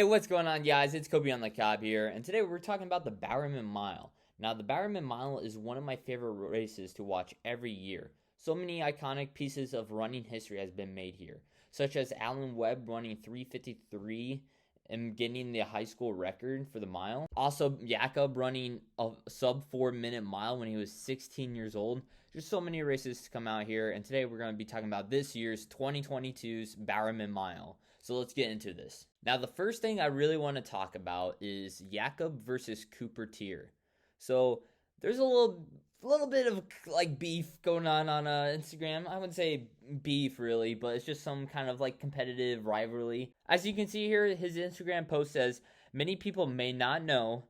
Hey, what's going on, guys? It's Kobe on the Cob here, and today we're talking about the Bowerman Mile. Now, the Bowerman Mile is one of my favorite races to watch every year. So many iconic pieces of running history has been made here, such as Alan Webb running 3:53 and getting the high school record for the mile. Also, Jakob running a sub 4 minute mile when he was 16 years old. There's so many races to come out here, and today we're going to be talking about this year's 2022's Bowerman Mile. So let's get into this. Now, the first thing I really want to talk about is Jakob versus Cooper Teare. So there's a little bit of like beef going on Instagram. I wouldn't say beef really, but it's just some kind of like competitive rivalry. As you can see here, his Instagram post says, "Many people may not know,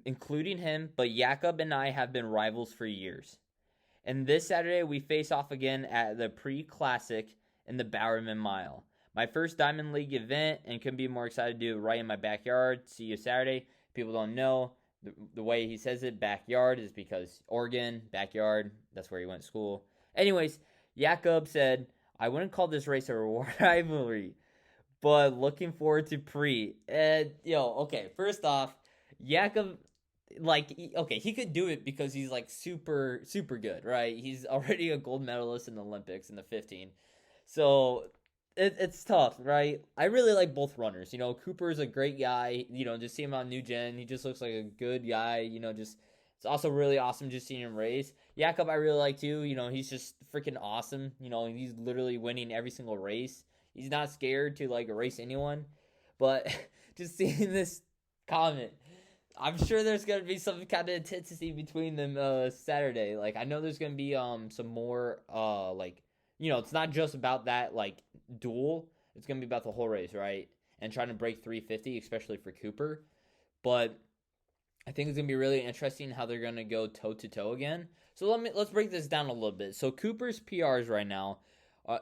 including him, but Jakob and I have been rivals for years. And this Saturday we face off again at the pre-classic in the Bowerman Mile. My first Diamond League event, and couldn't be more excited to do it right in my backyard. See you Saturday." People don't know the way he says it, backyard, is because Oregon, backyard, that's where he went to school. Anyways, Jakob said, "I wouldn't call this race a rivalry, but looking forward to pre." Okay, first off, Jakob, he could do it because he's like super, super good, right? He's already a gold medalist in the Olympics in the 15. So it's tough, right? I really like both runners. Cooper's a great guy. Just see him on New Gen. He just looks like a good guy. It's also really awesome just seeing him race. Jakob, I really like too. He's just freaking awesome. He's literally winning every single race. He's not scared to like race anyone. But just seeing this comment, I'm sure there's gonna be some kind of intensity between them Saturday. Like I know there's gonna be some more it's not just about that like duel. It's gonna be about the whole race, right? And trying to break 350, especially for Cooper. But I think it's gonna be really interesting how they're gonna go toe to toe again. So let's break this down a little bit. So Cooper's PRs right now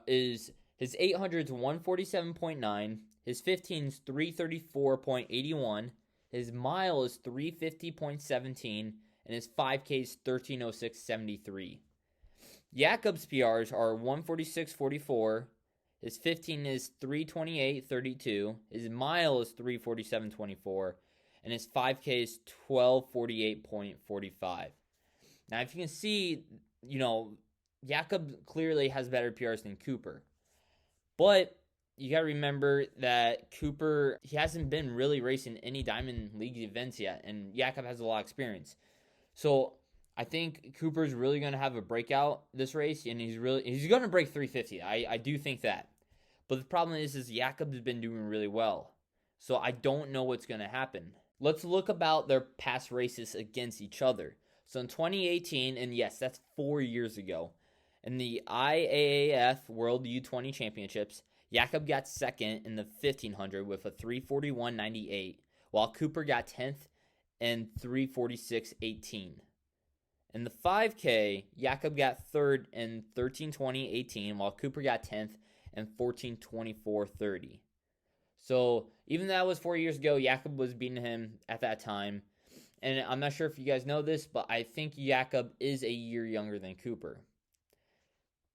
is his 800's 147.9, his 15's 334.81, his mile is 350.17, and his 5K is 1306.73. Jakob's PRs are 146.44, his 15 is 328.32, his mile is 347.24, and his 5K is 1248.45. Now, if you can see, Jakob clearly has better PRs than Cooper. But you got to remember that Cooper, he hasn't been really racing any Diamond League events yet, and Jakob has a lot of experience. So I think Cooper's really going to have a breakout this race, and he's going to break 350. I do think that. But the problem is Jakob's been doing really well. So I don't know what's going to happen. Let's look about their past races against each other. So in 2018, and yes, that's 4 years ago, in the IAAF World U20 Championships, Jakob got second in the 1500 with a 341.98, while Cooper got 10th and 346.18. In the 5K, Jakob got third in 13:20.18, while Cooper got 10th and 14:24.30. So even though that was 4 years ago, Jakob was beating him at that time. And I'm not sure if you guys know this, but I think Jakob is a year younger than Cooper.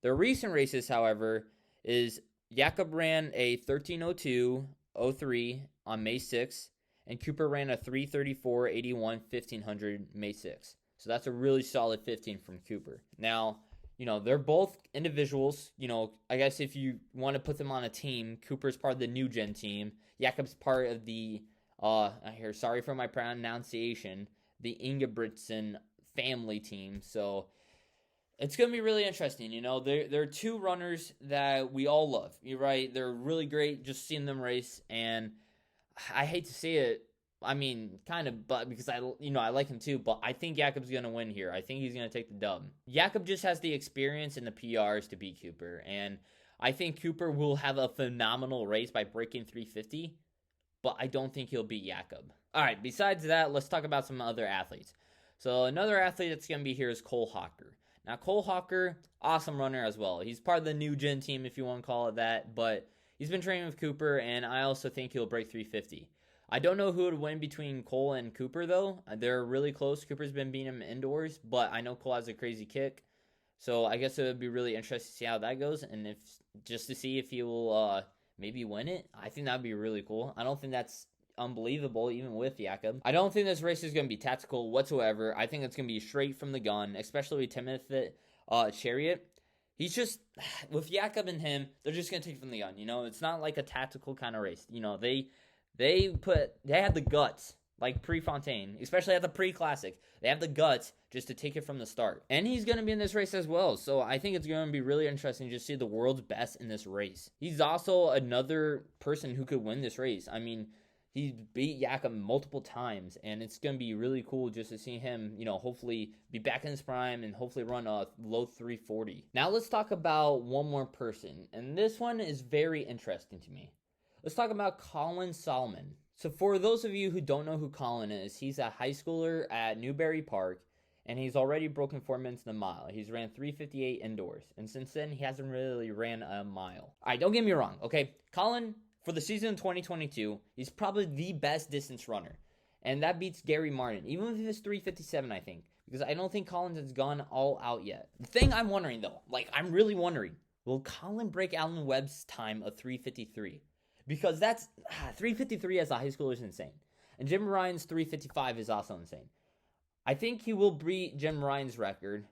The recent races, however, is Jakob ran a 13:02.03 on May 6th, and Cooper ran a 3:34.81 1500 May 6th. So that's a really solid 15 from Cooper. Now, they're both individuals. I guess if you want to put them on a team, Cooper's part of the New Gen team. Jakob's part of the, sorry for my pronunciation, the Ingebrigtsen family team. So it's going to be really interesting. They're two runners that we all love. You're right. They're really great just seeing them race. And I hate to say it. I mean, kind of, but because I like him too, but I think Jakob's going to win here. I think he's going to take the dub. Jakob just has the experience and the PRs to beat Cooper, and I think Cooper will have a phenomenal race by breaking 350, but I don't think he'll beat Jakob. All right, besides that, let's talk about some other athletes. So another athlete that's going to be here is Cole Hocker. Now, Cole Hocker, awesome runner as well. He's part of the New Gen team, if you want to call it that, but he's been training with Cooper, and I also think he'll break 350. I don't know who would win between Cole and Cooper, though. They're really close. Cooper's been beating him indoors, but I know Cole has a crazy kick. So I guess it would be really interesting to see how that goes, and to see if he will maybe win it. I think that would be really cool. I don't think that's unbelievable, even with Jakob. I don't think this race is going to be tactical whatsoever. I think it's going to be straight from the gun, especially with Timothy Cheruiyot. He's just, with Jakob and him, they're just going to take it from the gun. It's not like a tactical kind of race. They had the guts, like Prefontaine, especially at the pre-classic. They have the guts just to take it from the start. And he's going to be in this race as well. So I think it's going to be really interesting to see the world's best in this race. He's also another person who could win this race. I mean, he beat Jakob multiple times, and it's going to be really cool just to see him, hopefully be back in his prime and hopefully run a low 340. Now let's talk about one more person, and this one is very interesting to me. Let's talk about Collin Solomon. So for those of you who don't know who Collin is, he's a high schooler at Newberry Park, and he's already broken 4 minutes in the mile. He's ran 3:58 indoors, and since then, he hasn't really ran a mile. All right, don't get me wrong, okay? Collin, for the season of 2022, he's probably the best distance runner, and that beats Gary Martin, even with his 3:57, I think, because I don't think Collins has gone all out yet. The thing I'm wondering, though, I'm really wondering, will Collin break Alan Webb's time of 3:53? Because that's 3:53 as a high schooler is insane. And Jim Ryan's 3:55 is also insane. I think he will beat Jim Ryan's record,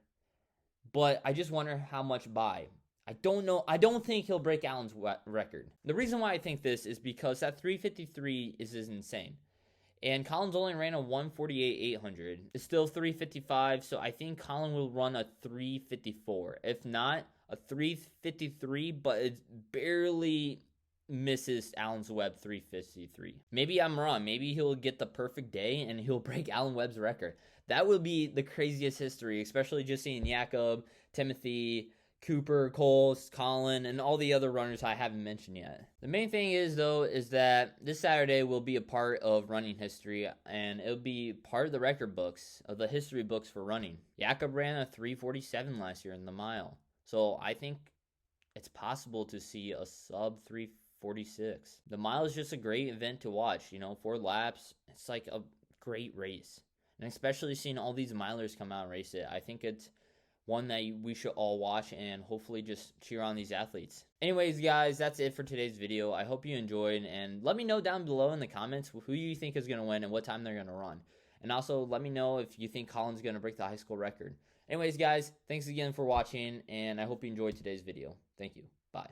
but I just wonder how much by. I don't know. I don't think he'll break Allen's record. The reason why I think this is because that 3:53 is insane. And Collins only ran a 1:48.800. It's still 3:55, so I think Collin will run a 3:54. If not, a 3:53, but it barely misses Alan Webb 3:53. Maybe I'm wrong. Maybe he'll get the perfect day and he'll break Alan Webb's record. That would be the craziest history, especially just seeing Jakob, Timothy, Cooper, Cole, Collin, and all the other runners I haven't mentioned yet. The main thing is, though, is that this Saturday will be a part of running history, and it'll be part of the record books, of the history books for running. Jakob ran a 3:47 last year in the mile, so I think it's possible to see a sub 3:46. The mile is just a great event to watch, 4 laps. It's like a great race. And especially seeing all these milers come out and race it, I think it's one that we should all watch and hopefully just cheer on these athletes. Anyways, guys, that's it for today's video. I hope you enjoyed, and let me know down below in the comments who you think is going to win and what time they're going to run. And also, let me know if you think Collin's going to break the high school record. Anyways, guys, thanks again for watching, and I hope you enjoyed today's video. Thank you. Bye.